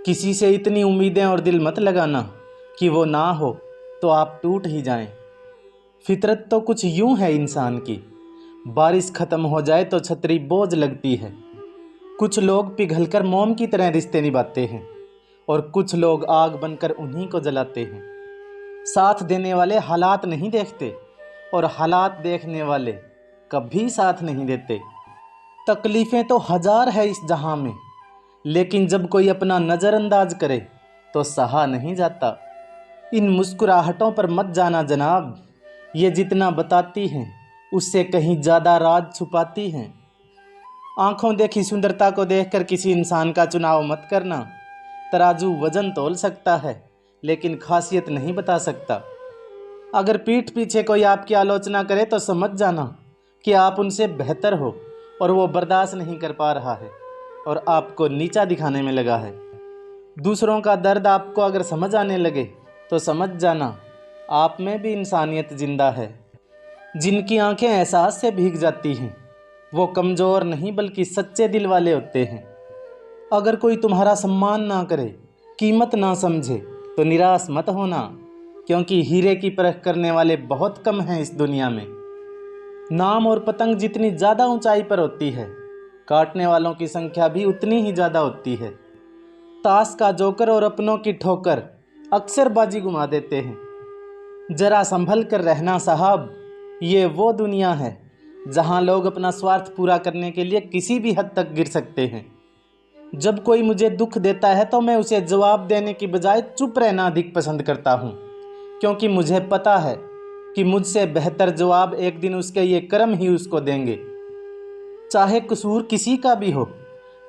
किसी से इतनी उम्मीदें और दिल मत लगाना कि वो ना हो तो आप टूट ही जाएं। फितरत तो कुछ यूं है इंसान की, बारिश ख़त्म हो जाए तो छतरी बोझ लगती है। कुछ लोग पिघलकर मोम की तरह रिश्ते निभाते हैं और कुछ लोग आग बनकर उन्हीं को जलाते हैं। साथ देने वाले हालात नहीं देखते और हालात देखने वाले कभी साथ नहीं देते। तकलीफ़ें तो हजार है इस जहां में, लेकिन जब कोई अपना नज़रअंदाज करे तो सहा नहीं जाता। इन मुस्कुराहटों पर मत जाना जनाब, ये जितना बताती हैं उससे कहीं ज़्यादा राज छुपाती हैं। आंखों देखी सुंदरता को देखकर किसी इंसान का चुनाव मत करना। तराजू वजन तोल सकता है लेकिन खासियत नहीं बता सकता। अगर पीठ पीछे कोई आपकी आलोचना करे तो समझ जाना कि आप उनसे बेहतर हो और वो बर्दाश्त नहीं कर पा रहा है और आपको नीचा दिखाने में लगा है। दूसरों का दर्द आपको अगर समझ आने लगे तो समझ जाना आप में भी इंसानियत जिंदा है। जिनकी आंखें एहसास से भीग जाती हैं वो कमज़ोर नहीं बल्कि सच्चे दिल वाले होते हैं। अगर कोई तुम्हारा सम्मान ना करे, कीमत ना समझे तो निराश मत होना, क्योंकि हीरे की परख करने वाले बहुत कम हैं इस दुनिया में। नाम और पतंग जितनी ज़्यादा ऊंचाई पर होती है, काटने वालों की संख्या भी उतनी ही ज़्यादा होती है। ताश का जोकर और अपनों की ठोकर अक्सर बाजी घुमा देते हैं। जरा संभल कर रहना साहब, ये वो दुनिया है जहां लोग अपना स्वार्थ पूरा करने के लिए किसी भी हद तक गिर सकते हैं। जब कोई मुझे दुख देता है तो मैं उसे जवाब देने की बजाय चुप रहना अधिक पसंद करता हूँ, क्योंकि मुझे पता है कि मुझसे बेहतर जवाब एक दिन उसके ये कर्म ही उसको देंगे। चाहे कसूर किसी का भी हो,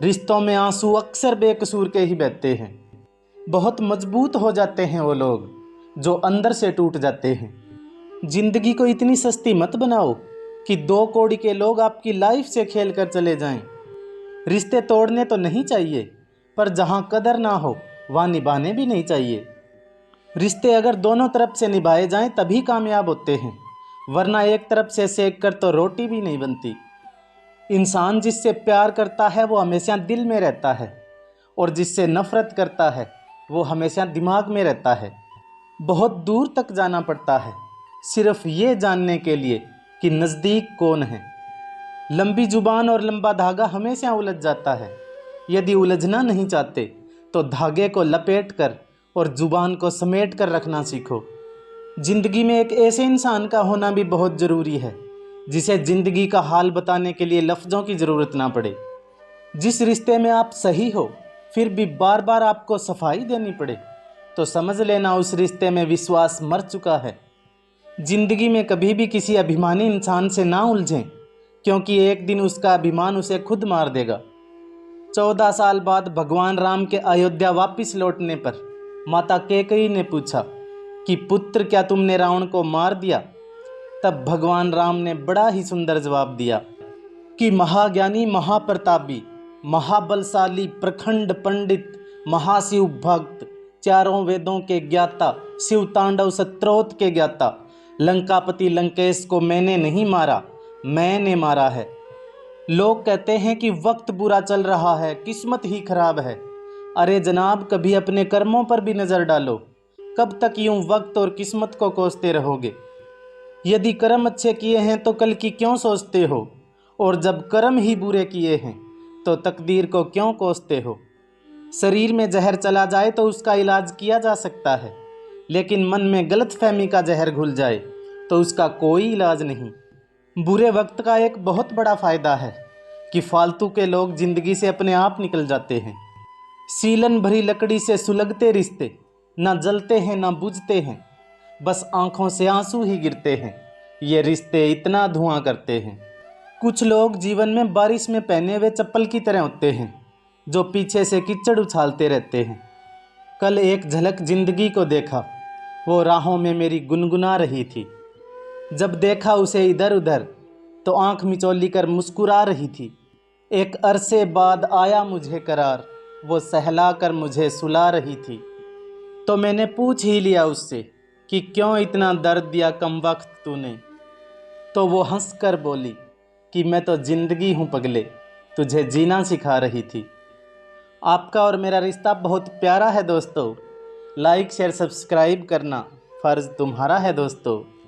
रिश्तों में आंसू अक्सर बेकसूर के ही बहते हैं। बहुत मजबूत हो जाते हैं वो लोग जो अंदर से टूट जाते हैं। जिंदगी को इतनी सस्ती मत बनाओ कि 2 कौड़ी के लोग आपकी लाइफ से खेल कर चले जाएं। रिश्ते तोड़ने तो नहीं चाहिए, पर जहां कदर ना हो वहां निभाने भी नहीं चाहिए। रिश्ते अगर दोनों तरफ से निभाए जाएं तभी कामयाब होते हैं, वरना एक तरफ से सेक कर तो रोटी भी नहीं बनती। इंसान जिससे प्यार करता है वो हमेशा दिल में रहता है और जिससे नफरत करता है वो हमेशा दिमाग में रहता है। बहुत दूर तक जाना पड़ता है सिर्फ ये जानने के लिए कि नज़दीक कौन है। लंबी जुबान और लंबा धागा हमेशा उलझ जाता है। यदि उलझना नहीं चाहते तो धागे को लपेट कर और जुबान को समेट कर रखना सीखो। जिंदगी में एक ऐसे इंसान का होना भी बहुत ज़रूरी है जिसे ज़िंदगी का हाल बताने के लिए लफ्ज़ों की ज़रूरत ना पड़े। जिस रिश्ते में आप सही हो फिर भी बार बार आपको सफाई देनी पड़े तो समझ लेना उस रिश्ते में विश्वास मर चुका है। जिंदगी में कभी भी किसी अभिमानी इंसान से ना उलझें, क्योंकि एक दिन उसका अभिमान उसे खुद मार देगा। 14 साल बाद भगवान राम के अयोध्या वापस लौटने पर माता कैकेयी ने पूछा कि पुत्र क्या तुमने रावण को मार दिया? तब भगवान राम ने बड़ा ही सुंदर जवाब दिया कि महाज्ञानी, महाप्रतापी, महाबलशाली, प्रखंड पंडित, महाशिव भक्त, चारों वेदों के ज्ञाता, शिव तांडव स्तोत्र के ज्ञाता, लंकापति लंकेश को मैंने नहीं मारा, मैंने मारा है। लोग कहते हैं कि वक्त बुरा चल रहा है, किस्मत ही खराब है। अरे जनाब, कभी अपने कर्मों पर भी नज़र डालो। कब तक यूं वक्त और किस्मत को कोसते रहोगे? यदि कर्म अच्छे किए हैं तो कल की क्यों सोचते हो, और जब कर्म ही बुरे किए हैं तो तकदीर को क्यों कोसते हो? शरीर में जहर चला जाए तो उसका इलाज किया जा सकता है, लेकिन मन में गलतफहमी का जहर घुल जाए तो उसका कोई इलाज नहीं। बुरे वक्त का एक बहुत बड़ा फ़ायदा है कि फालतू के लोग ज़िंदगी से अपने आप निकल जाते हैं। सीलन भरी लकड़ी से सुलगते रिश्ते ना जलते हैं ना बुझते हैं, बस आंखों से आंसू ही गिरते हैं। ये रिश्ते इतना धुआं करते हैं। कुछ लोग जीवन में बारिश में पहने हुए चप्पल की तरह होते हैं जो पीछे से कीचड़ उछालते रहते हैं। कल एक झलक जिंदगी को देखा, वो राहों में मेरी गुनगुना रही थी। जब देखा उसे इधर उधर तो आंख मिचौली कर मुस्कुरा रही थी। एक अरसे बाद आया मुझे करार, वो सहला कर मुझे सुला रही थी। तो मैंने पूछ ही लिया उससे कि क्यों इतना दर्द दिया कम वक्त तूने? तो वो हंस कर बोली कि मैं तो जिंदगी हूँ पगले, तुझे जीना सिखा रही थी। आपका और मेरा रिश्ता बहुत प्यारा है दोस्तों। लाइक शेयर सब्सक्राइब करना फ़र्ज़ तुम्हारा है दोस्तों।